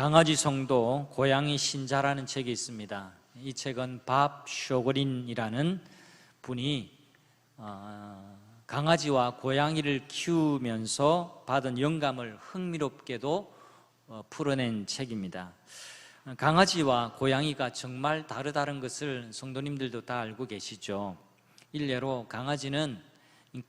강아지 성도 고양이 신자라는 책이 있습니다. 이 책은 밥 쇼그린이라는 분이 강아지와 고양이를 키우면서 받은 영감을 흥미롭게도 풀어낸 책입니다. 강아지와 고양이가 정말 다르다는 것을 성도님들도 다 알고 계시죠. 일례로 강아지는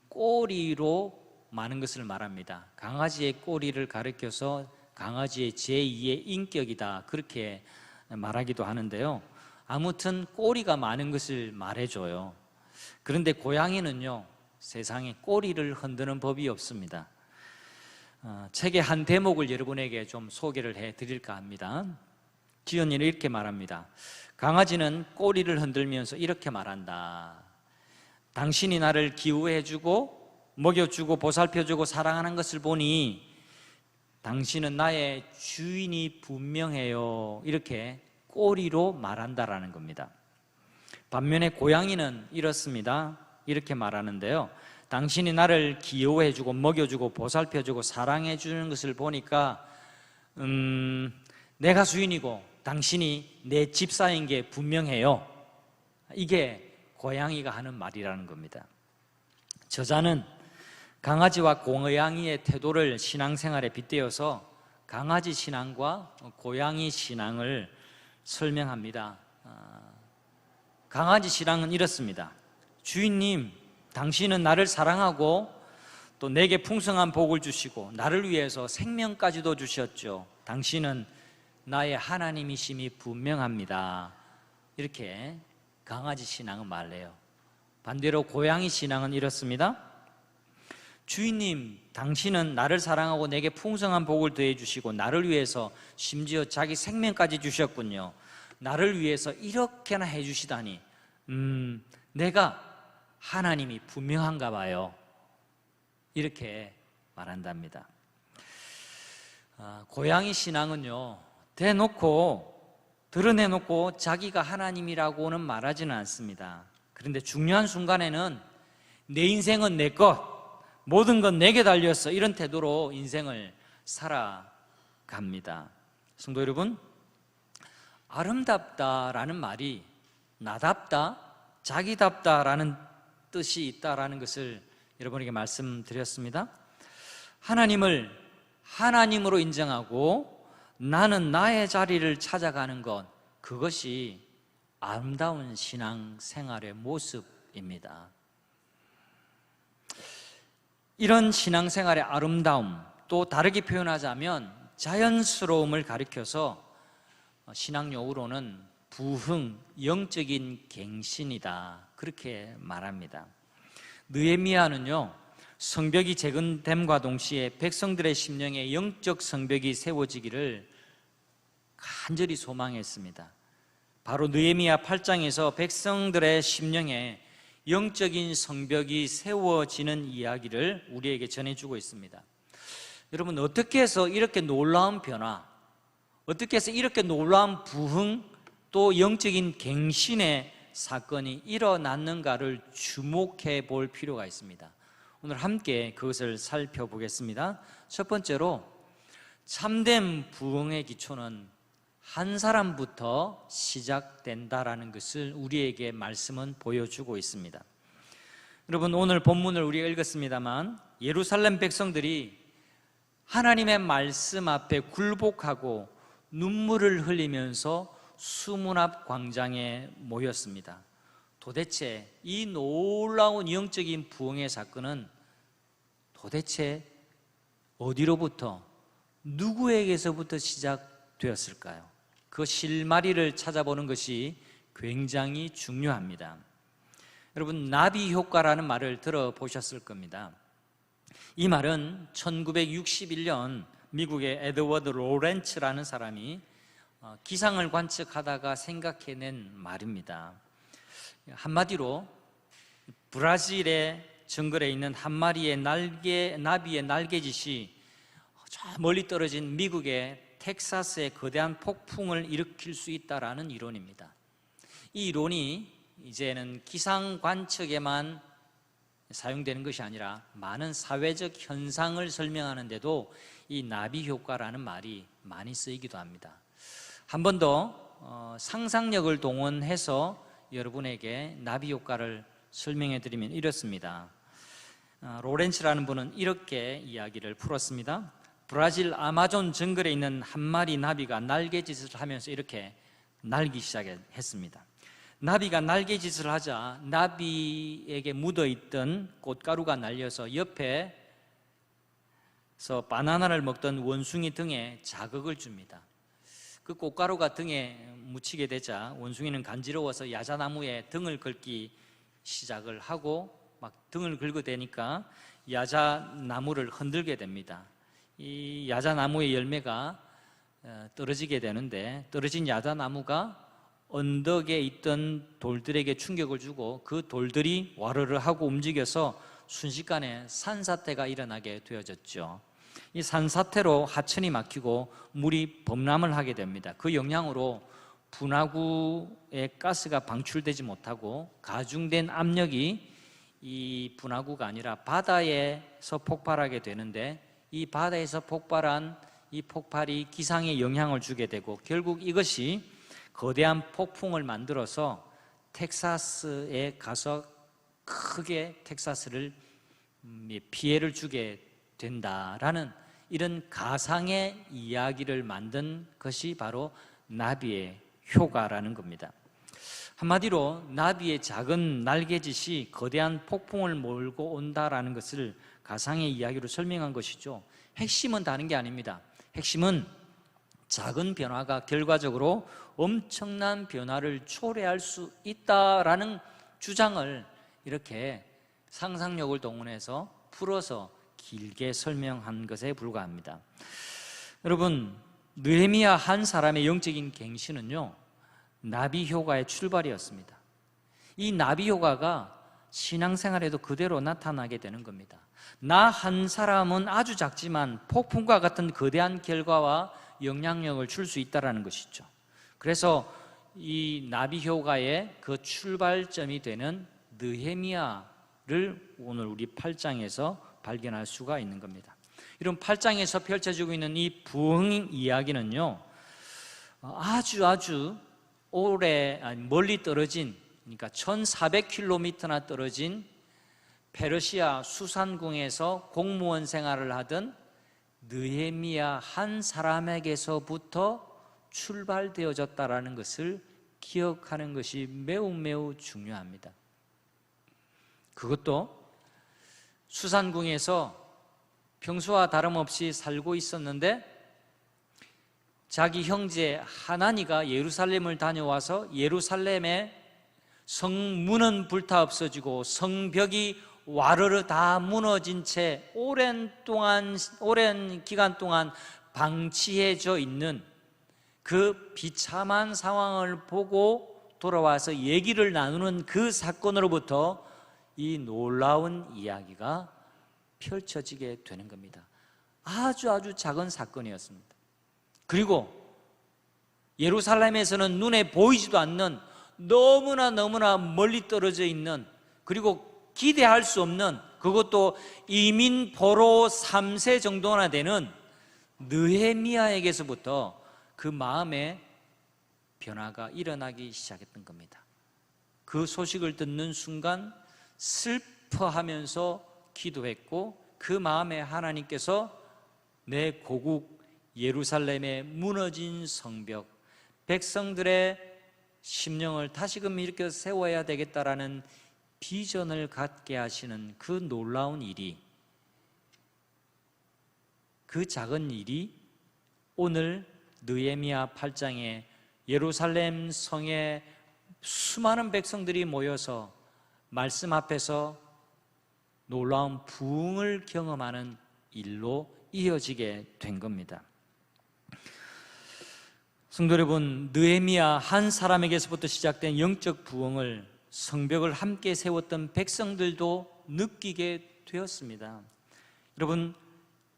꼬리로 많은 것을 말합니다. 강아지의 꼬리를 가리켜서 강아지의 제2의 인격이다, 그렇게 말하기도 하는데요. 아무튼 꼬리가 많은 것을 말해줘요. 그런데 고양이는요, 세상에 꼬리를 흔드는 법이 없습니다. 책의 한 대목을 여러분에게 좀 소개를 해드릴까 합니다. 지연이는 이렇게 말합니다. 강아지는 꼬리를 흔들면서 이렇게 말한다. 당신이 나를 기우해주고 먹여주고 보살펴주고 사랑하는 것을 보니 당신은 나의 주인이 분명해요. 이렇게 꼬리로 말한다라는 겁니다. 반면에 고양이는 이렇습니다. 이렇게 말하는데요. 당신이 나를 기여해주고 먹여주고 보살펴주고 사랑해주는 것을 보니까 내가 주인이고 당신이 내 집사인 게 분명해요. 이게 고양이가 하는 말이라는 겁니다. 저자는 강아지와 고양이의 태도를 신앙생활에 빗대어서 강아지 신앙과 고양이 신앙을 설명합니다. 강아지 신앙은 이렇습니다. 주인님, 당신은 나를 사랑하고 또 내게 풍성한 복을 주시고 나를 위해서 생명까지도 주셨죠. 당신은 나의 하나님이심이 분명합니다. 이렇게 강아지 신앙은 말해요. 반대로 고양이 신앙은 이렇습니다. 주인님, 당신은 나를 사랑하고 내게 풍성한 복을 더해 주시고 나를 위해서 심지어 자기 생명까지 주셨군요. 나를 위해서 이렇게나 해 주시다니 내가 하나님이 분명한가 봐요. 이렇게 말한답니다. 고양이 신앙은요, 대놓고 드러내놓고 자기가 하나님이라고는 말하지는 않습니다. 그런데 중요한 순간에는 내 인생은 내 것, 모든 건 내게 달렸어, 이런 태도로 인생을 살아갑니다. 성도 여러분, 아름답다라는 말이 나답다, 자기답다라는 뜻이 있다라는 것을 여러분에게 말씀드렸습니다. 하나님을 하나님으로 인정하고 나는 나의 자리를 찾아가는 것, 그것이 아름다운 신앙생활의 모습입니다. 이런 신앙생활의 아름다움, 또 다르게 표현하자면 자연스러움을 가리켜서 신앙용어로는 부흥, 영적인 갱신이다, 그렇게 말합니다. 느헤미야는요, 성벽이 재건됨과 동시에 백성들의 심령에 영적 성벽이 세워지기를 간절히 소망했습니다. 바로 느헤미야 8장에서 백성들의 심령에 영적인 성벽이 세워지는 이야기를 우리에게 전해주고 있습니다. 여러분, 어떻게 해서 이렇게 놀라운 변화, 어떻게 해서 이렇게 놀라운 부흥, 또 영적인 갱신의 사건이 일어났는가를 주목해 볼 필요가 있습니다. 오늘 함께 그것을 살펴보겠습니다. 첫 번째로, 참된 부흥의 기초는 한 사람부터 시작된다라는 것을 우리에게 말씀은 보여주고 있습니다. 여러분, 오늘 본문을 우리가 읽었습니다만 예루살렘 백성들이 하나님의 말씀 앞에 굴복하고 눈물을 흘리면서 수문 앞 광장에 모였습니다. 도대체 이 놀라운 영적인 부흥의 사건은 도대체 어디로부터, 누구에게서부터 시작되었을까요? 그 실마리를 찾아보는 것이 굉장히 중요합니다. 여러분, 나비 효과라는 말을 들어보셨을 겁니다. 이 말은 1961년 미국의 에드워드 로렌츠라는 사람이 기상을 관측하다가 생각해낸 말입니다. 한마디로 브라질의 정글에 있는 한 마리의 나비의 날개짓이 저 멀리 떨어진 미국의 텍사스의 거대한 폭풍을 일으킬 수 있다라는 이론입니다. 이 이론이 이제는 기상 관측에만 사용되는 것이 아니라 많은 사회적 현상을 설명하는데도 이 나비 효과라는 말이 많이 쓰이기도 합니다. 한 번 더 상상력을 동원해서 여러분에게 나비 효과를 설명해 드리면 이렇습니다. 로렌츠라는 분은 이렇게 이야기를 풀었습니다. 브라질 아마존 정글에 있는 한 마리 나비가 날개짓을 하면서 이렇게 날기 시작했습니다. 나비가 날개짓을 하자 나비에게 묻어있던 꽃가루가 날려서 옆에서 바나나를 먹던 원숭이 등에 자극을 줍니다. 그 꽃가루가 등에 묻히게 되자 원숭이는 간지러워서 야자나무에 등을 긁기 시작을 하고 막 등을 긁어대니까 야자나무를 흔들게 됩니다. 이 야자나무의 열매가 떨어지게 되는데 떨어진 야자나무가 언덕에 있던 돌들에게 충격을 주고 그 돌들이 와르르 하고 움직여서 순식간에 산사태가 일어나게 되어졌죠. 이 산사태로 하천이 막히고 물이 범람을 하게 됩니다. 그 영향으로 분화구의 가스가 방출되지 못하고 가중된 압력이 이 분화구가 아니라 바다에서 폭발하게 되는데 이 바다에서 폭발한 이 폭발이 기상에 영향을 주게 되고 결국 이것이 거대한 폭풍을 만들어서 텍사스에 가서 크게 텍사스를 피해를 주게 된다라는 이런 가상의 이야기를 만든 것이 바로 나비의 효과라는 겁니다. 한마디로 나비의 작은 날개짓이 거대한 폭풍을 몰고 온다라는 것을 가상의 이야기로 설명한 것이죠. 핵심은 다른 게 아닙니다. 핵심은 작은 변화가 결과적으로 엄청난 변화를 초래할 수 있다라는 주장을 이렇게 상상력을 동원해서 풀어서 길게 설명한 것에 불과합니다. 여러분, 느헤미야 한 사람의 영적인 갱신은요, 나비 효과의 출발이었습니다. 이 나비 효과가 신앙생활에도 그대로 나타나게 되는 겁니다. 나 한 사람은 아주 작지만 폭풍과 같은 거대한 결과와 영향력을 줄 수 있다는 것이죠. 그래서 이 나비 효과의 그 출발점이 되는 느헤미야를 오늘 우리 8장에서 발견할 수가 있는 겁니다. 이런 8장에서 펼쳐지고 있는 이 부흥 이야기는요, 아주 멀리 떨어진, 그러니까 1400km나 떨어진 페르시아 수산궁에서 공무원 생활을 하던 느헤미야 한 사람에게서부터 출발되어졌다라는 것을 기억하는 것이 매우 중요합니다. 그것도 수산궁에서 평소와 다름없이 살고 있었는데 자기 형제 하나니가 예루살렘을 다녀와서 예루살렘의 성문은 불타 없어지고 성벽이 와르르 다 무너진 채 오랜 기간 동안 방치해져 있는 그 비참한 상황을 보고 돌아와서 얘기를 나누는 그 사건으로부터 이 놀라운 이야기가 펼쳐지게 되는 겁니다. 아주 작은 사건이었습니다. 그리고 예루살렘에서는 눈에 보이지도 않는 너무나 멀리 떨어져 있는, 그리고 기대할 수 없는, 그것도 이민 포로 3세 정도나 되는 느헤미야에게서부터 그 마음의 변화가 일어나기 시작했던 겁니다. 그 소식을 듣는 순간 슬퍼하면서 기도했고 그 마음에 하나님께서 내 고국 예루살렘의 무너진 성벽, 백성들의 심령을 다시금 일으켜 세워야 되겠다라는 비전을 갖게 하시는 그 놀라운 일이, 그 작은 일이 오늘 느헤미야 8장에 예루살렘 성에 수많은 백성들이 모여서 말씀 앞에서 놀라운 부흥을 경험하는 일로 이어지게 된 겁니다. 성도 여러분, 느헤미야 한 사람에게서부터 시작된 영적 부흥을 성벽을 함께 세웠던 백성들도 느끼게 되었습니다. 여러분,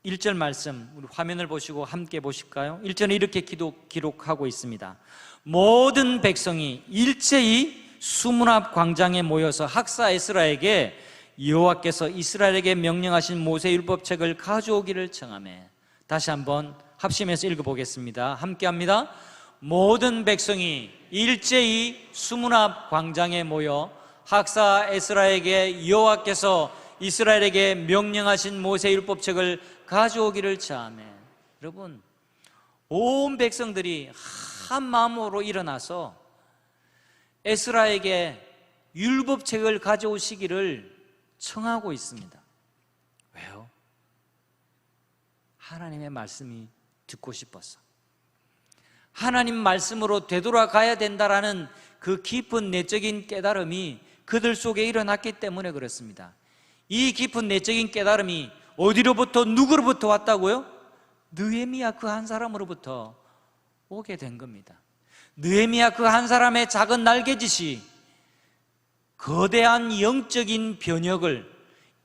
1절 말씀 우리 화면을 보시고 함께 보실까요? 1절에 이렇게 기록하고 있습니다. 모든 백성이 일제히 수문 앞 광장에 모여서 학사 에스라에게 여호와께서 이스라엘에게 명령하신 모세 율법책을 가져오기를 청하매. 다시 한번 합심해서 읽어보겠습니다. 함께합니다. 모든 백성이 일제히 수문 앞 광장에 모여 학사 에스라에게 여호와께서 이스라엘에게 명령하신 모세 율법책을 가져오기를 청하매. 여러분, 온 백성들이 한 마음으로 일어나서 에스라에게 율법책을 가져오시기를 청하고 있습니다. 왜요? 하나님의 말씀이 듣고 싶어서, 하나님 말씀으로 되돌아가야 된다라는 그 깊은 내적인 깨달음이 그들 속에 일어났기 때문에 그렇습니다. 이 깊은 내적인 깨달음이 어디로부터, 누구로부터 왔다고요? 느헤미야 그 한 사람으로부터 오게 된 겁니다. 느헤미야 그 한 사람의 작은 날개짓이 거대한 영적인 변혁을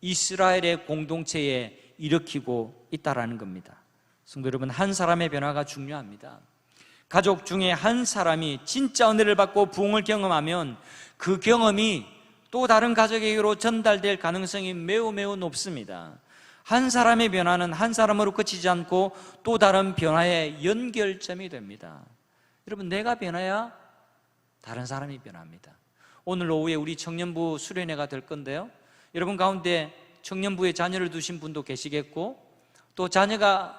이스라엘의 공동체에 일으키고 있다라는 겁니다. 성도 여러분, 한 사람의 변화가 중요합니다. 가족 중에 한 사람이 진짜 은혜를 받고 부흥을 경험하면 그 경험이 또 다른 가족에게로 전달될 가능성이 매우 높습니다. 한 사람의 변화는 한 사람으로 그치지 않고 또 다른 변화의 연결점이 됩니다. 여러분, 내가 변화야 다른 사람이 변합니다. 오늘 오후에 우리 청년부 수련회가 될 건데요, 여러분 가운데 청년부에 자녀를 두신 분도 계시겠고 또 자녀가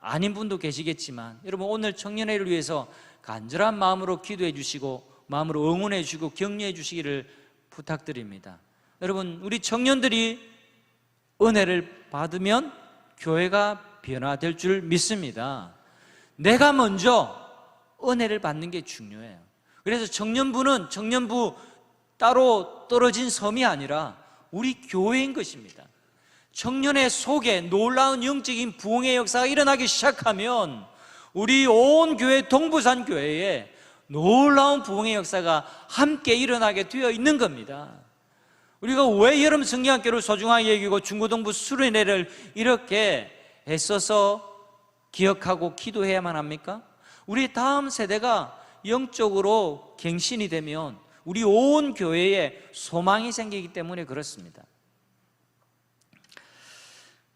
아닌 분도 계시겠지만, 여러분 오늘 청년회를 위해서 간절한 마음으로 기도해 주시고 마음으로 응원해 주시고 격려해 주시기를 부탁드립니다. 여러분, 우리 청년들이 은혜를 받으면 교회가 변화될 줄 믿습니다. 내가 먼저 은혜를 받는 게 중요해요. 그래서 청년부는 청년부 따로 떨어진 섬이 아니라 우리 교회인 것입니다. 청년의 속에 놀라운 영적인 부흥의 역사가 일어나기 시작하면 우리 온 교회, 동부산 교회에 놀라운 부흥의 역사가 함께 일어나게 되어 있는 겁니다. 우리가 왜 여름 성경학교를 소중하게 여기고 중고등부 수련회를 이렇게 애써서 기억하고 기도해야만 합니까? 우리 다음 세대가 영적으로 갱신이 되면 우리 온 교회에 소망이 생기기 때문에 그렇습니다.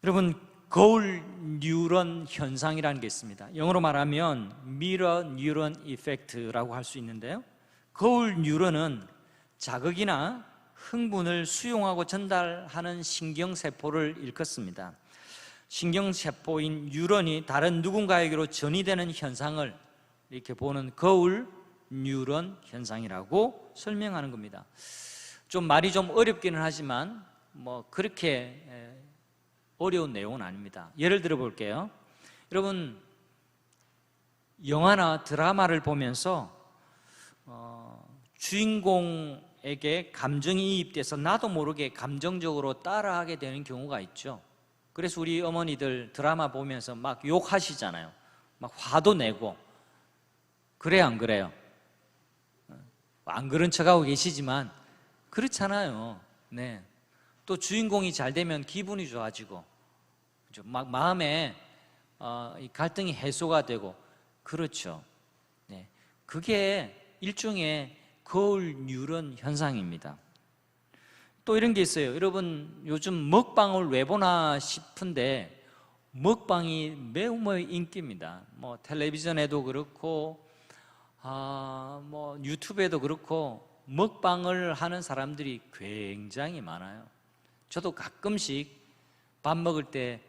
여러분, 거울 뉴런 현상이라는 게 있습니다. 영어로 말하면 미러 뉴런 이펙트라고 할 수 있는데요, 거울 뉴런은 자극이나 흥분을 수용하고 전달하는 신경세포를 일컫습니다. 신경세포인 뉴런이 다른 누군가에게로 전이되는 현상을 이렇게 보는 거울 뉴런 현상이라고 설명하는 겁니다. 좀 말이 좀 어렵기는 하지만 그렇게 어려운 내용은 아닙니다. 예를 들어 볼게요. 여러분, 영화나 드라마를 보면서 주인공에게 감정이 이입돼서 나도 모르게 감정적으로 따라하게 되는 경우가 있죠. 그래서 우리 어머니들 드라마 보면서 막 욕하시잖아요. 막 화도 내고. 그래요, 안 그래요? 안 그런 척하고 계시지만 그렇잖아요. 네. 또 주인공이 잘 되면 기분이 좋아지고, 그렇죠? 막 마음에 갈등이 해소가 되고, 그렇죠. 네. 그게 일종의 거울 뉴런 현상입니다. 또 이런 게 있어요. 여러분, 요즘 먹방을 왜 보나 싶은데 먹방이 매우 인기입니다. 텔레비전에도 그렇고 유튜브에도 그렇고 먹방을 하는 사람들이 굉장히 많아요. 저도 가끔씩 밥 먹을 때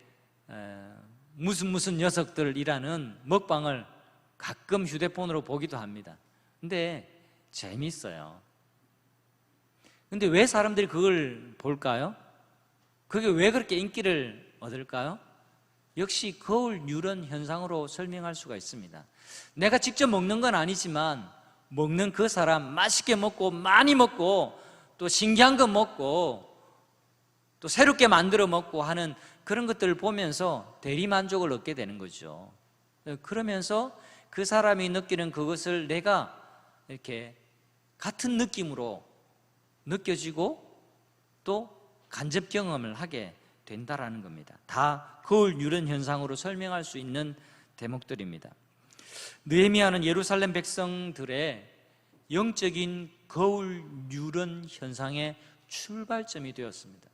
무슨 녀석들이라는 먹방을 가끔 휴대폰으로 보기도 합니다. 근데 재밌어요. 근데 왜 사람들이 그걸 볼까요? 그게 왜 그렇게 인기를 얻을까요? 역시 거울 뉴런 현상으로 설명할 수가 있습니다. 내가 직접 먹는 건 아니지만 먹는 그 사람, 맛있게 먹고 많이 먹고 또 신기한 거 먹고 또 새롭게 만들어 먹고 하는 그런 것들을 보면서 대리만족을 얻게 되는 거죠. 그러면서 그 사람이 느끼는 그것을 내가 이렇게 같은 느낌으로 느껴지고 또 간접 경험을 하게 된다라는 겁니다. 다 거울 뉴런 현상으로 설명할 수 있는 대목들입니다. 느헤미야는 예루살렘 백성들의 영적인 거울 뉴런 현상의 출발점이 되었습니다.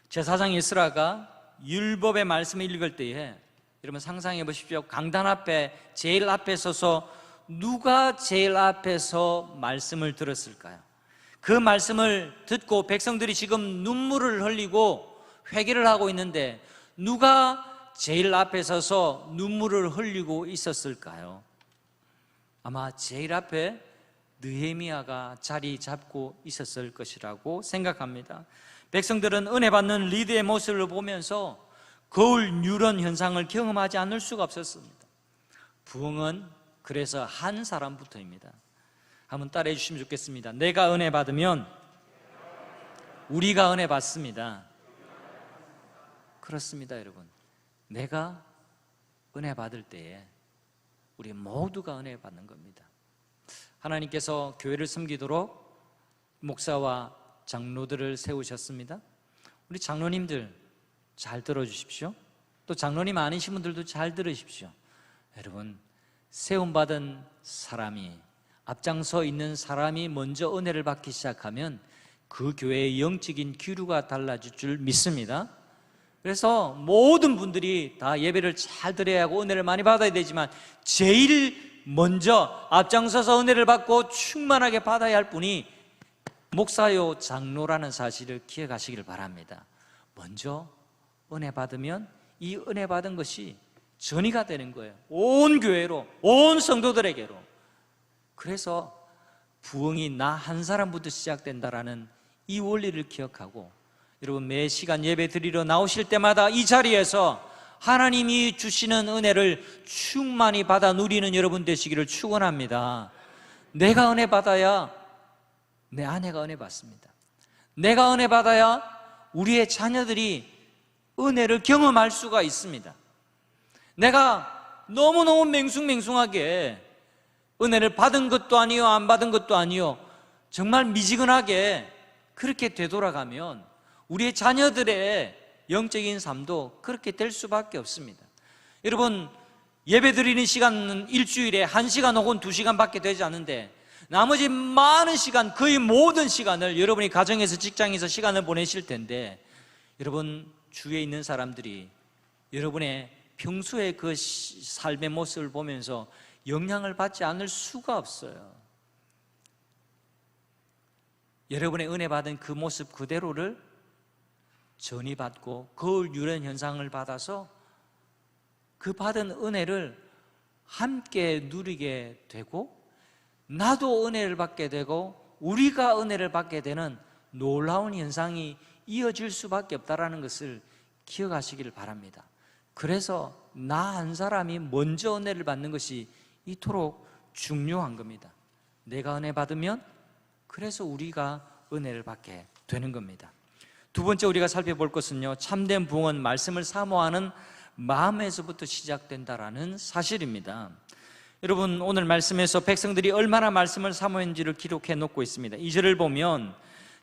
제사장 에스라가 율법의 말씀을 읽을 때에 여러분 상상해 보십시오. 강단 앞에 제일 앞에 서서 누가 제일 앞에서 말씀을 들었을까요? 그 말씀을 듣고 백성들이 지금 눈물을 흘리고 회개를 하고 있는데 누가 제일 앞에 서서 눈물을 흘리고 있었을까요? 아마 제일 앞에 느헤미야가 자리 잡고 있었을 것이라고 생각합니다. 백성들은 은혜 받는 리더의 모습을 보면서 거울 뉴런 현상을 경험하지 않을 수가 없었습니다. 부흥은 그래서 한 사람부터입니다. 한번 따라해 주시면 좋겠습니다. 내가 은혜 받으면 우리가 은혜 받습니다. 그렇습니다, 여러분. 내가 은혜 받을 때에 우리 모두가 은혜 받는 겁니다. 하나님께서 교회를 섬기도록 목사와 장로들을 세우셨습니다. 우리 장로님들 잘 들어주십시오. 또 장로님 아니신 분들도 잘 들으십시오. 여러분, 세움받은 사람이, 앞장서 있는 사람이 먼저 은혜를 받기 시작하면 그 교회의 영적인 기류가 달라질 줄 믿습니다. 그래서 모든 분들이 다 예배를 잘 드려야 하고 은혜를 많이 받아야 되지만 제일 먼저 앞장서서 은혜를 받고 충만하게 받아야 할 분이 목사요 장로라는 사실을 기억하시길 바랍니다. 먼저 은혜 받으면 이 은혜 받은 것이 전이가 되는 거예요. 온 교회로, 온 성도들에게로. 그래서 부흥이 나 한 사람부터 시작된다라는 이 원리를 기억하고 여러분 매 시간 예배 드리러 나오실 때마다 이 자리에서 하나님이 주시는 은혜를 충만히 받아 누리는 여러분 되시기를 축원합니다. 내가 은혜 받아야 내 아내가 은혜 받습니다. 내가 은혜 받아야 우리의 자녀들이 은혜를 경험할 수가 있습니다. 내가 너무너무 맹숭맹숭하게 은혜를 받은 것도 아니요 안 받은 것도 아니요 정말 미지근하게 그렇게 되돌아가면 우리의 자녀들의 영적인 삶도 그렇게 될 수밖에 없습니다. 여러분 예배 드리는 시간은 일주일에 1시간 혹은 2시간밖에 되지 않는데 나머지 많은 시간, 거의 모든 시간을 여러분이 가정에서 직장에서 시간을 보내실 텐데 여러분 주위에 있는 사람들이 여러분의 평소의 그 삶의 모습을 보면서 영향을 받지 않을 수가 없어요. 여러분의 은혜 받은 그 모습 그대로를 전이받고 거울 유ren 현상을 받아서 그 받은 은혜를 함께 누리게 되고 나도 은혜를 받게 되고 우리가 은혜를 받게 되는 놀라운 현상이 이어질 수밖에 없다는 것을 기억하시기를 바랍니다. 그래서 나 한 사람이 먼저 은혜를 받는 것이 이토록 중요한 겁니다. 내가 은혜 받으면 그래서 우리가 은혜를 받게 되는 겁니다. 두 번째 우리가 살펴볼 것은요, 참된 부흥은 말씀을 사모하는 마음에서부터 시작된다라는 사실입니다. 여러분 오늘 말씀에서 백성들이 얼마나 말씀을 사모했는지를 기록해 놓고 있습니다. 2절을 보면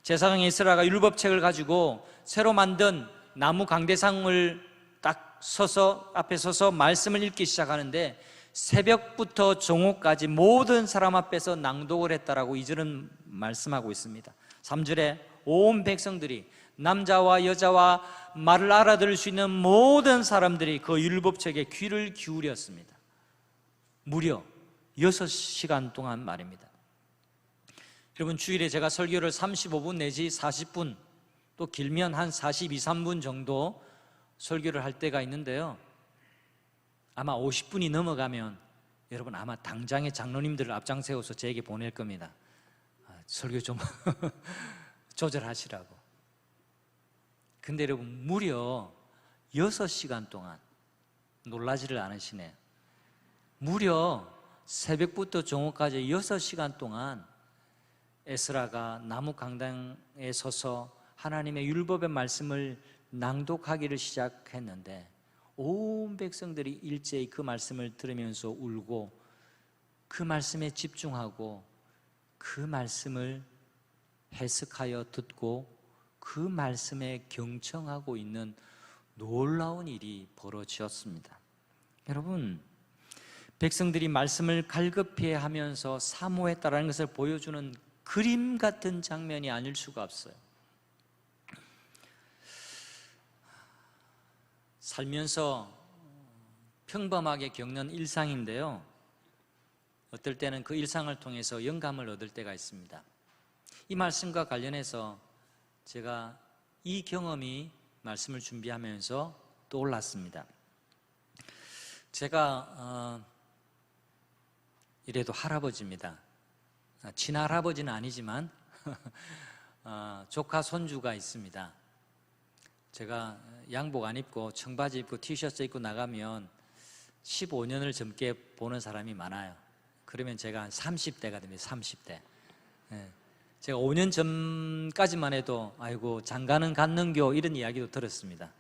제사장 에스라가 율법책을 가지고 새로 만든 나무 강대상을 딱 서서 앞에 서서 말씀을 읽기 시작하는데 새벽부터 정오까지 모든 사람 앞에서 낭독을 했다라고 2절은 말씀하고 있습니다. 3절에 온 백성들이 남자와 여자와 말을 알아들을 수 있는 모든 사람들이 그 율법책에 귀를 기울였습니다. 무려 6시간 동안 말입니다. 여러분 주일에 제가 설교를 35분 내지 40분 또 길면 한 42, 3분 정도 설교를 할 때가 있는데요, 아마 50분이 넘어가면 여러분 아마 당장의 장로님들을 앞장 세워서 제게 보낼 겁니다. 설교 좀 조절하시라고. 근데 여러분 무려 6시간 동안 놀라지를 않으시네요. 무려 새벽부터 정오까지 6시간 동안 에스라가 나무 강당에 서서 하나님의 율법의 말씀을 낭독하기를 시작했는데 온 백성들이 일제히 그 말씀을 들으면서 울고 그 말씀에 집중하고 그 말씀을 해석하여 듣고 그 말씀에 경청하고 있는 놀라운 일이 벌어졌습니다. 여러분 백성들이 말씀을 갈급해 하면서 사모했다는 것을 보여주는 그림 같은 장면이 아닐 수가 없어요. 살면서 평범하게 겪는 일상인데요, 어떨 때는 그 일상을 통해서 영감을 얻을 때가 있습니다. 이 말씀과 관련해서 제가 이 경험이 말씀을 준비하면서 떠올랐습니다. 제가 이래도 할아버지입니다. 친할아버지는 아니지만 조카 손주가 있습니다. 제가 양복 안 입고 청바지 입고 티셔츠 입고 나가면 15년을 젊게 보는 사람이 많아요. 그러면 제가 한 30대가 됩니다. 30대. 제가 5년 전까지만 해도 아이고 장가는 갔는겨 이런 이야기도 들었습니다.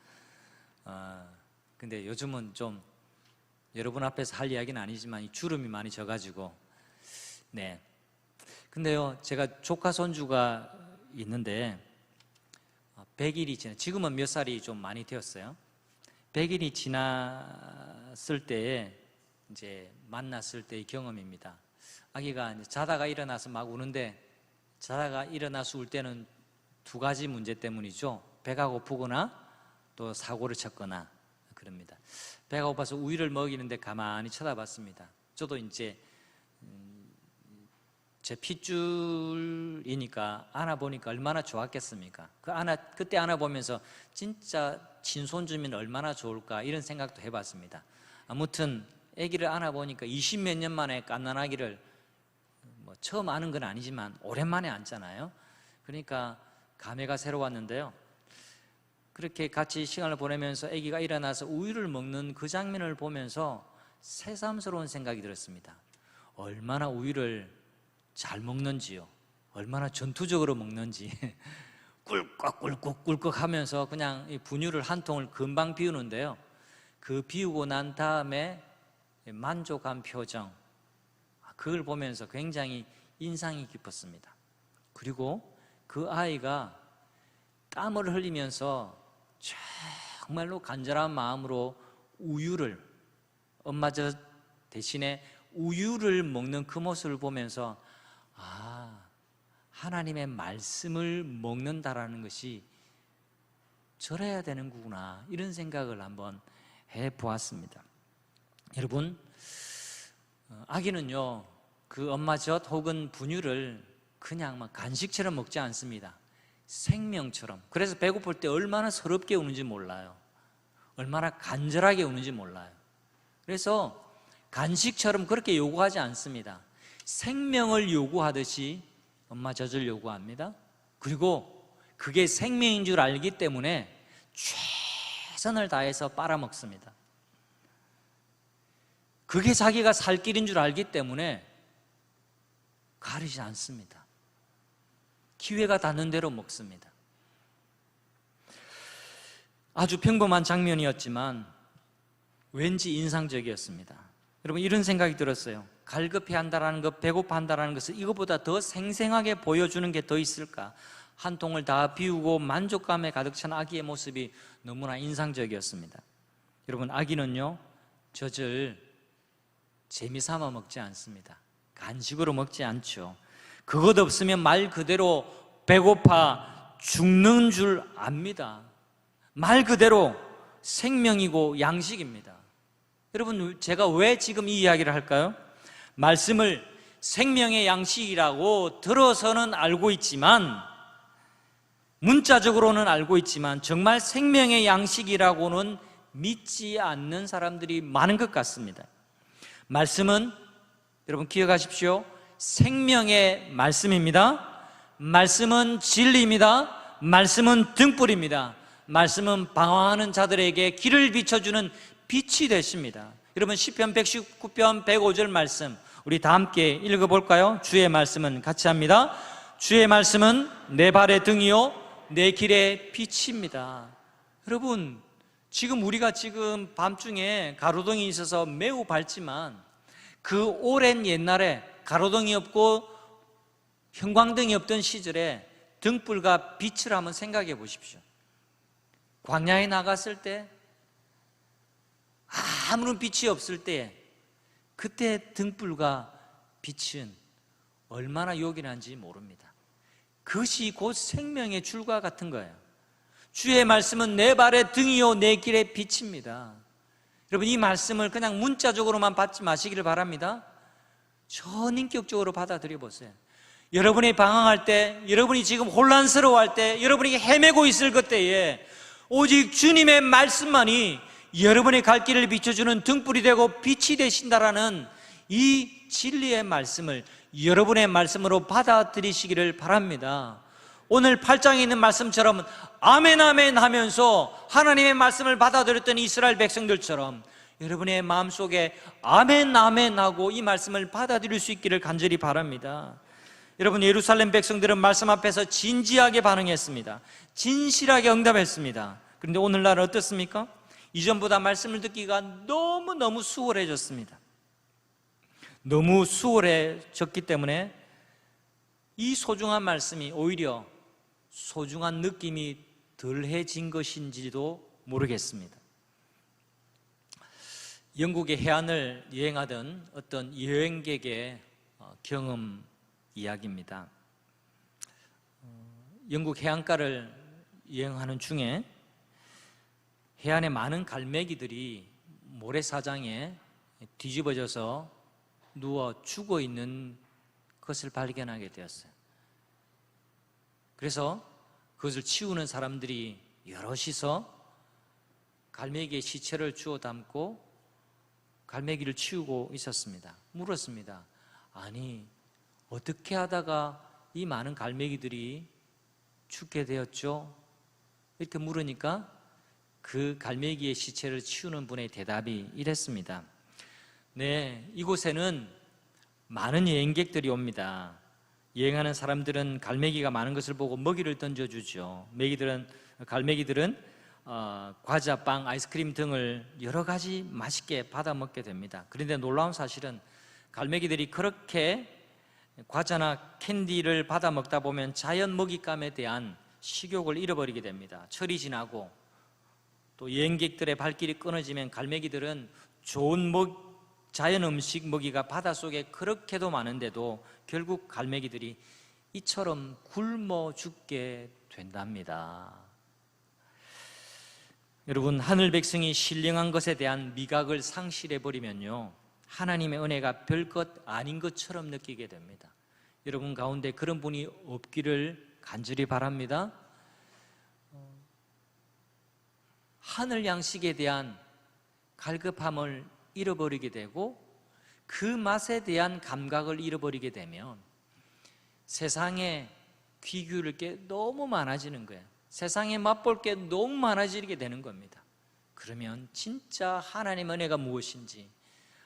근데 요즘은 좀 여러분 앞에서 할 이야기는 아니지만 이 주름이 많이 져가지고 네. 근데요, 제가 조카 손주가 있는데 100일이 지나, 지금은 몇 살이 좀 많이 되었어요. 100일이 지났을 때에 이제 만났을 때의 경험입니다. 아기가 이제 자다가 일어나서 막 우는데, 자다가 일어나서 울 때는 두 가지 문제 때문이죠. 배가 고프거나 또 사고를 쳤거나 그럽니다. 배가 고파서 우유를 먹이는데 가만히 쳐다봤습니다. 저도 이제 제 핏줄이니까 안아보니까 얼마나 좋았겠습니까? 그때 안아보면서 진짜 친손주면 얼마나 좋을까 이런 생각도 해봤습니다. 아무튼 아기를 안아보니까 20몇 년 만에 갓난아기를 뭐 처음 아는 건 아니지만 오랜만에 안잖아요. 그러니까 감회가 새로웠는데요, 그렇게 같이 시간을 보내면서 아기가 일어나서 우유를 먹는 그 장면을 보면서 새삼스러운 생각이 들었습니다. 얼마나 우유를 잘 먹는지요, 얼마나 전투적으로 먹는지 꿀꺽꿀꺽꿀꺽 하면서 그냥 이 분유를 한 통을 금방 비우는데요, 그 비우고 난 다음에 만족한 표정, 그걸 보면서 굉장히 인상이 깊었습니다. 그리고 그 아이가 땀을 흘리면서 정말로 간절한 마음으로 우유를, 엄마 저 대신에 우유를 먹는 그 모습을 보면서 하나님의 말씀을 먹는다라는 것이 저래야 되는구나 이런 생각을 한번 해보았습니다. 여러분, 아기는요 그 엄마 젖 혹은 분유를 그냥 막 간식처럼 먹지 않습니다. 생명처럼. 그래서 배고플 때 얼마나 서럽게 우는지 몰라요. 얼마나 간절하게 우는지 몰라요. 그래서 간식처럼 그렇게 요구하지 않습니다. 생명을 요구하듯이 엄마 젖을 요구합니다. 그리고 그게 생명인 줄 알기 때문에 최선을 다해서 빨아먹습니다. 그게 자기가 살 길인 줄 알기 때문에 가리지 않습니다. 기회가 닿는 대로 먹습니다. 아주 평범한 장면이었지만 왠지 인상적이었습니다. 여러분, 이런 생각이 들었어요. 갈급해한다라는 것, 배고파한다라는 것을 이것보다 더 생생하게 보여주는 게 더 있을까? 한 통을 다 비우고 만족감에 가득 찬 아기의 모습이 너무나 인상적이었습니다. 여러분, 아기는요 젖을 재미삼아 먹지 않습니다. 간식으로 먹지 않죠. 그것 없으면 말 그대로 배고파 죽는 줄 압니다. 말 그대로 생명이고 양식입니다. 여러분, 제가 왜 지금 이 이야기를 할까요? 말씀을 생명의 양식이라고 들어서는 알고 있지만, 문자적으로는 알고 있지만 정말 생명의 양식이라고는 믿지 않는 사람들이 많은 것 같습니다. 말씀은, 여러분 기억하십시오, 생명의 말씀입니다. 말씀은 진리입니다. 말씀은 등불입니다. 말씀은 방황하는 자들에게 길을 비춰주는 빛이 되십니다. 여러분, 시편 119편 105절 말씀 우리 다 함께 읽어볼까요? 주의 말씀은 같이 합니다. 주의 말씀은 내 발의 등이요 내 길의 빛입니다. 여러분, 지금 우리가 지금 밤중에 가로등이 있어서 매우 밝지만 그 오랜 옛날에 가로등이 없고 형광등이 없던 시절에 등불과 빛을 한번 생각해 보십시오. 광야에 나갔을 때 아무런 빛이 없을 때 그때 등불과 빛은 얼마나 요긴한지 모릅니다. 그것이 곧 생명의 줄과 같은 거예요. 주의 말씀은 내 발의 등이요 내 길의 빛입니다. 여러분, 이 말씀을 그냥 문자적으로만 받지 마시기를 바랍니다. 전인격적으로 받아들여 보세요. 여러분이 방황할 때, 여러분이 지금 혼란스러워할 때, 여러분이 헤매고 있을 그때에 오직 주님의 말씀만이 여러분의 갈 길을 비춰주는 등불이 되고 빛이 되신다라는 이 진리의 말씀을 여러분의 말씀으로 받아들이시기를 바랍니다. 오늘 8장에 있는 말씀처럼 아멘 아멘 하면서 하나님의 말씀을 받아들였던 이스라엘 백성들처럼 여러분의 마음속에 아멘 아멘 하고 이 말씀을 받아들일 수 있기를 간절히 바랍니다. 여러분, 예루살렘 백성들은 말씀 앞에서 진지하게 반응했습니다. 진실하게 응답했습니다. 그런데 오늘날은 어떻습니까? 이전보다 말씀을 듣기가 너무너무 수월해졌습니다. 너무 수월해졌기 때문에 이 소중한 말씀이 오히려 소중한 느낌이 덜해진 것인지도 모르겠습니다. 영국의 해안을 여행하던 어떤 여행객의 경험 이야기입니다. 영국 해안가를 여행하는 중에 해안에 많은 갈매기들이 모래사장에 뒤집어져서 누워 죽어 있는 것을 발견하게 되었어요. 그래서 그것을 치우는 사람들이 여럿이서 갈매기의 시체를 주워 담고 갈매기를 치우고 있었습니다. 물었습니다. 아니, 어떻게 하다가 이 많은 갈매기들이 죽게 되었죠? 이렇게 물으니까 그 갈매기의 시체를 치우는 분의 대답이 이랬습니다. 네, 이곳에는 많은 여행객들이 옵니다. 여행하는 사람들은 갈매기가 많은 것을 보고 먹이를 던져주죠. 갈매기들은 과자, 빵, 아이스크림 등을 여러 가지 맛있게 받아 먹게 됩니다. 그런데 놀라운 사실은 갈매기들이 그렇게 과자나 캔디를 받아 먹다 보면 자연 먹잇감에 대한 식욕을 잃어버리게 됩니다. 철이 지나고 또 여행객들의 발길이 끊어지면 갈매기들은 좋은 자연 음식 먹이가 바닷속에 그렇게도 많은데도 결국 갈매기들이 이처럼 굶어 죽게 된답니다. 여러분, 하늘 백성이 신령한 것에 대한 미각을 상실해버리면요, 하나님의 은혜가 별것 아닌 것처럼 느끼게 됩니다. 여러분 가운데 그런 분이 없기를 간절히 바랍니다. 하늘 양식에 대한 갈급함을 잃어버리게 되고 그 맛에 대한 감각을 잃어버리게 되면 세상에 귀 기울일 게 너무 많아지는 거예요. 세상에 맛볼 게 너무 많아지게 되는 겁니다. 그러면 진짜 하나님의 은혜가 무엇인지,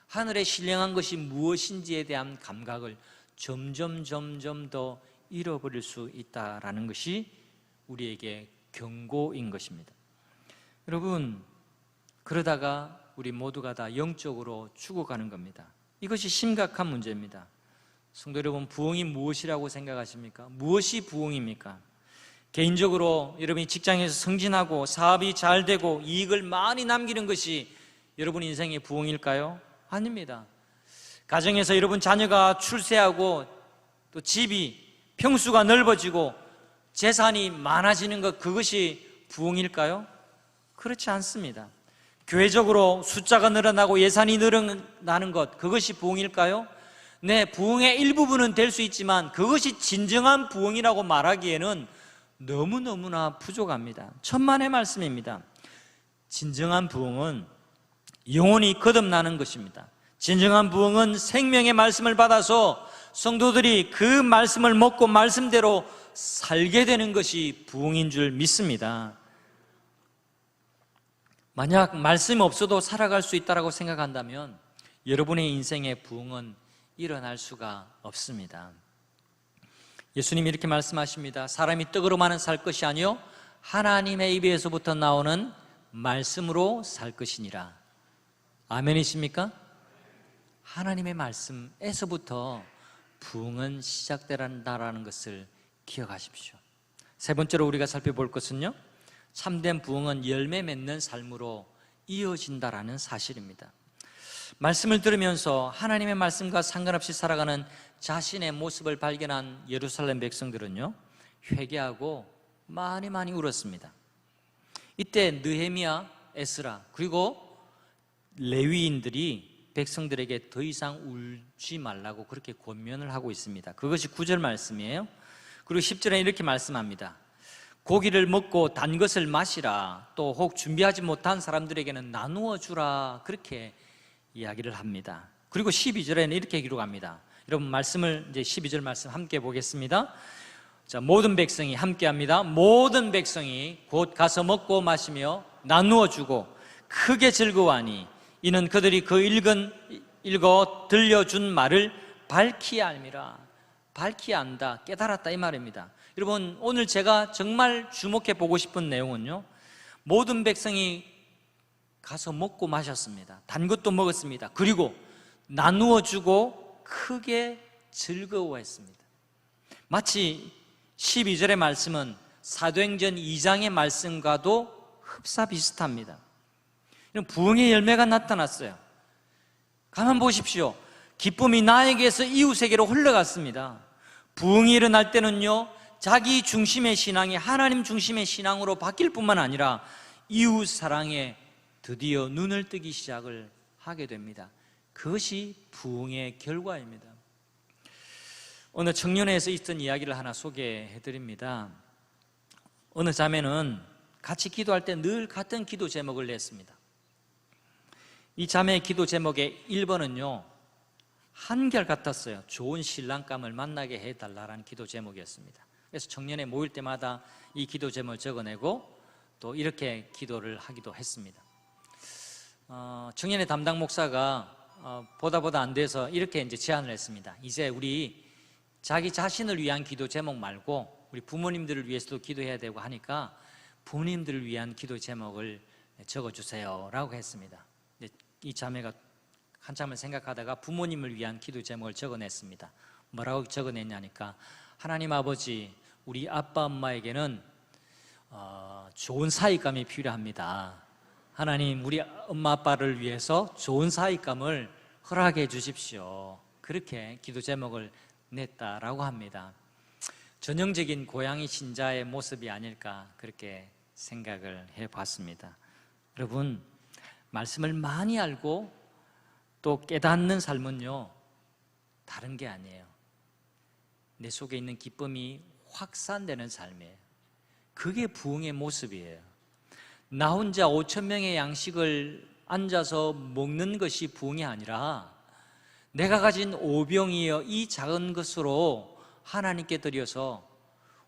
하늘의 신령한 것이 무엇인지에 대한 감각을 점점 더 잃어버릴 수 있다는 것이 우리에게 경고인 것입니다. 여러분, 그러다가 우리 모두가 다 영적으로 죽어가는 겁니다. 이것이 심각한 문제입니다. 성도 여러분, 부흥이 무엇이라고 생각하십니까? 무엇이 부흥입니까? 개인적으로 여러분이 직장에서 승진하고 사업이 잘 되고 이익을 많이 남기는 것이 여러분 인생의 부흥일까요? 아닙니다. 가정에서 여러분 자녀가 출세하고 또 집이 평수가 넓어지고 재산이 많아지는 것, 그것이 부흥일까요? 그렇지 않습니다. 교회적으로 숫자가 늘어나고 예산이 늘어나는 것, 그것이 부흥일까요? 네, 부흥의 일부분은 될 수 있지만 그것이 진정한 부흥이라고 말하기에는 너무너무나 부족합니다. 천만의 말씀입니다. 진정한 부흥은 영혼이 거듭나는 것입니다. 진정한 부흥은 생명의 말씀을 받아서 성도들이 그 말씀을 먹고 말씀대로 살게 되는 것이 부흥인 줄 믿습니다. 만약 말씀이 없어도 살아갈 수 있다고 생각한다면 여러분의 인생의 부흥은 일어날 수가 없습니다. 예수님이 이렇게 말씀하십니다. 사람이 떡으로만은 살 것이 아니요 하나님의 입에서부터 나오는 말씀으로 살 것이니라. 아멘이십니까? 하나님의 말씀에서부터 부흥은 시작된다라는 것을 기억하십시오. 세 번째로 우리가 살펴볼 것은요, 참된 부흥은 열매 맺는 삶으로 이어진다라는 사실입니다. 말씀을 들으면서 하나님의 말씀과 상관없이 살아가는 자신의 모습을 발견한 예루살렘 백성들은요, 회개하고 많이 울었습니다. 이때 느헤미야, 에스라 그리고 레위인들이 백성들에게 더 이상 울지 말라고 그렇게 권면을 하고 있습니다. 그것이 9절 말씀이에요. 그리고 10절에 이렇게 말씀합니다. 고기를 먹고 단 것을 마시라. 또 혹 준비하지 못한 사람들에게는 나누어 주라. 그렇게 이야기를 합니다. 그리고 12절에는 이렇게 기록합니다. 여러분 말씀을 이제 12절 말씀 함께 보겠습니다. 자, 모든 백성이 함께 합니다. 모든 백성이 곧 가서 먹고 마시며 나누어 주고 크게 즐거워하니 이는 그들이 그 읽어 들려준 말을 밝히 알미라. 밝히 안다, 깨달았다 이 말입니다. 여러분 오늘 제가 정말 주목해 보고 싶은 내용은요, 모든 백성이 가서 먹고 마셨습니다. 단 것도 먹었습니다. 그리고 나누어 주고 크게 즐거워했습니다. 마치 12절의 말씀은 사도행전 2장의 말씀과도 흡사 비슷합니다. 부흥의 열매가 나타났어요. 가만 보십시오. 기쁨이 나에게서 이웃에게로 흘러갔습니다. 부흥이 일어날 때는요, 자기 중심의 신앙이 하나님 중심의 신앙으로 바뀔 뿐만 아니라 이웃 사랑에 드디어 눈을 뜨기 시작을 하게 됩니다. 그것이 부흥의 결과입니다. 오늘 청년회에서 있던 이야기를 하나 소개해 드립니다. 어느 자매는 같이 기도할 때 늘 같은 기도 제목을 냈습니다. 이 자매의 기도 제목의 1번은요 한결같았어요. 좋은 신랑감을 만나게 해달라는 기도 제목이었습니다. 그래서 청년회 모일 때마다 이 기도 제목을 적어내고 또 이렇게 기도를 하기도 했습니다. 청년회 담당 목사가 보다 안 돼서 이렇게 이제 제안을 했습니다. 이제 우리 자기 자신을 위한 기도 제목 말고 우리 부모님들을 위해서도 기도해야 되고 하니까 부모님들을 위한 기도 제목을 적어주세요 라고 했습니다. 이 자매가 한참을 생각하다가 부모님을 위한 기도 제목을 적어냈습니다. 뭐라고 적어냈냐니까, 하나님 아버지, 우리 아빠 엄마에게는 좋은 사익감이 필요합니다. 하나님, 우리 엄마 아빠를 위해서 좋은 사익감을 허락해 주십시오. 그렇게 기도 제목을 냈다라고 합니다. 전형적인 고양이 신자의 모습이 아닐까 그렇게 생각을 해봤습니다. 여러분, 말씀을 많이 알고 또 깨닫는 삶은요 다른 게 아니에요. 내 속에 있는 기쁨이 확산되는 삶이에요. 그게 부흥의 모습이에요. 나 혼자 5,000명의 양식을 앉아서 먹는 것이 부흥이 아니라 내가 가진 오병이어 이 작은 것으로 하나님께 드려서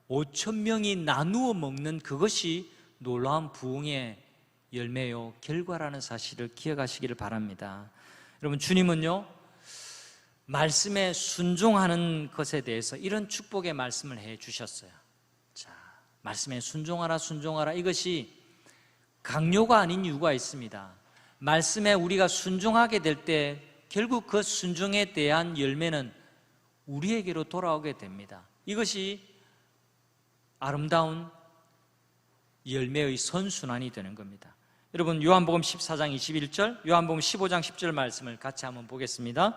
5,000명이 나누어 먹는 그것이 놀라운 부흥의 열매요 결과라는 사실을 기억하시기를 바랍니다. 여러분, 주님은요 말씀에 순종하는 것에 대해서 이런 축복의 말씀을 해 주셨어요. 자, 말씀에 순종하라 이것이 강요가 아닌 이유가 있습니다. 말씀에 우리가 순종하게 될 때 결국 그 순종에 대한 열매는 우리에게로 돌아오게 됩니다. 이것이 아름다운 열매의 선순환이 되는 겁니다. 여러분, 요한복음 14장 21절, 요한복음 15장 10절 말씀을 같이 한번 보겠습니다.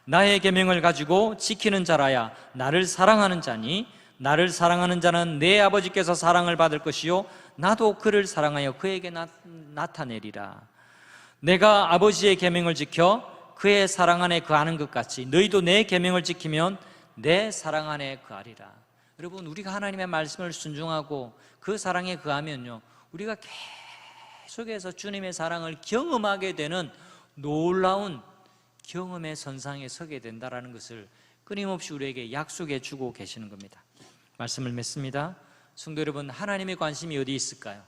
나의 계명을 가지고 지키는 자라야 나를 사랑하는 자니 나를 사랑하는 자는 내 아버지께서 사랑을 받을 것이요 나도 그를 사랑하여 그에게 나타내리라. 내가 아버지의 계명을 지켜 그의 사랑 안에 거하는 것 같이 너희도 내 계명을 지키면 내 사랑 안에 거하리라. 여러분, 우리가 하나님의 말씀을 순종하고 그 사랑에 거하면요 우리가 계속해서 주님의 사랑을 경험하게 되는 놀라운 경험의 선상에 서게 된다는 것을 끊임없이 우리에게 약속해 주고 계시는 겁니다. 말씀을 맺습니다. 성도 여러분, 하나님의 관심이 어디 있을까요?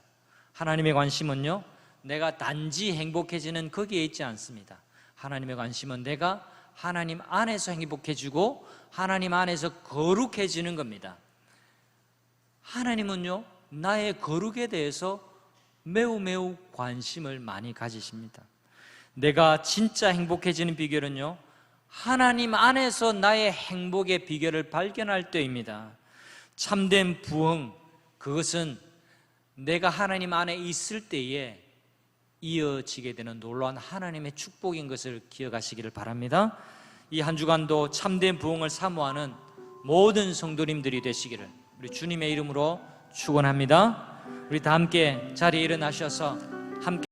하나님의 관심은요 내가 단지 행복해지는 거기에 있지 않습니다. 하나님의 관심은 내가 하나님 안에서 행복해지고 하나님 안에서 거룩해지는 겁니다. 하나님은요 나의 거룩에 대해서 매우 관심을 많이 가지십니다. 내가 진짜 행복해지는 비결은요 하나님 안에서 나의 행복의 비결을 발견할 때입니다. 참된 부흥, 그것은 내가 하나님 안에 있을 때에 이어지게 되는 놀라운 하나님의 축복인 것을 기억하시기를 바랍니다. 이 한 주간도 참된 부흥을 사모하는 모든 성도님들이 되시기를 우리 주님의 이름으로 축원합니다. 우리 다 함께 자리에 일어나셔서 함께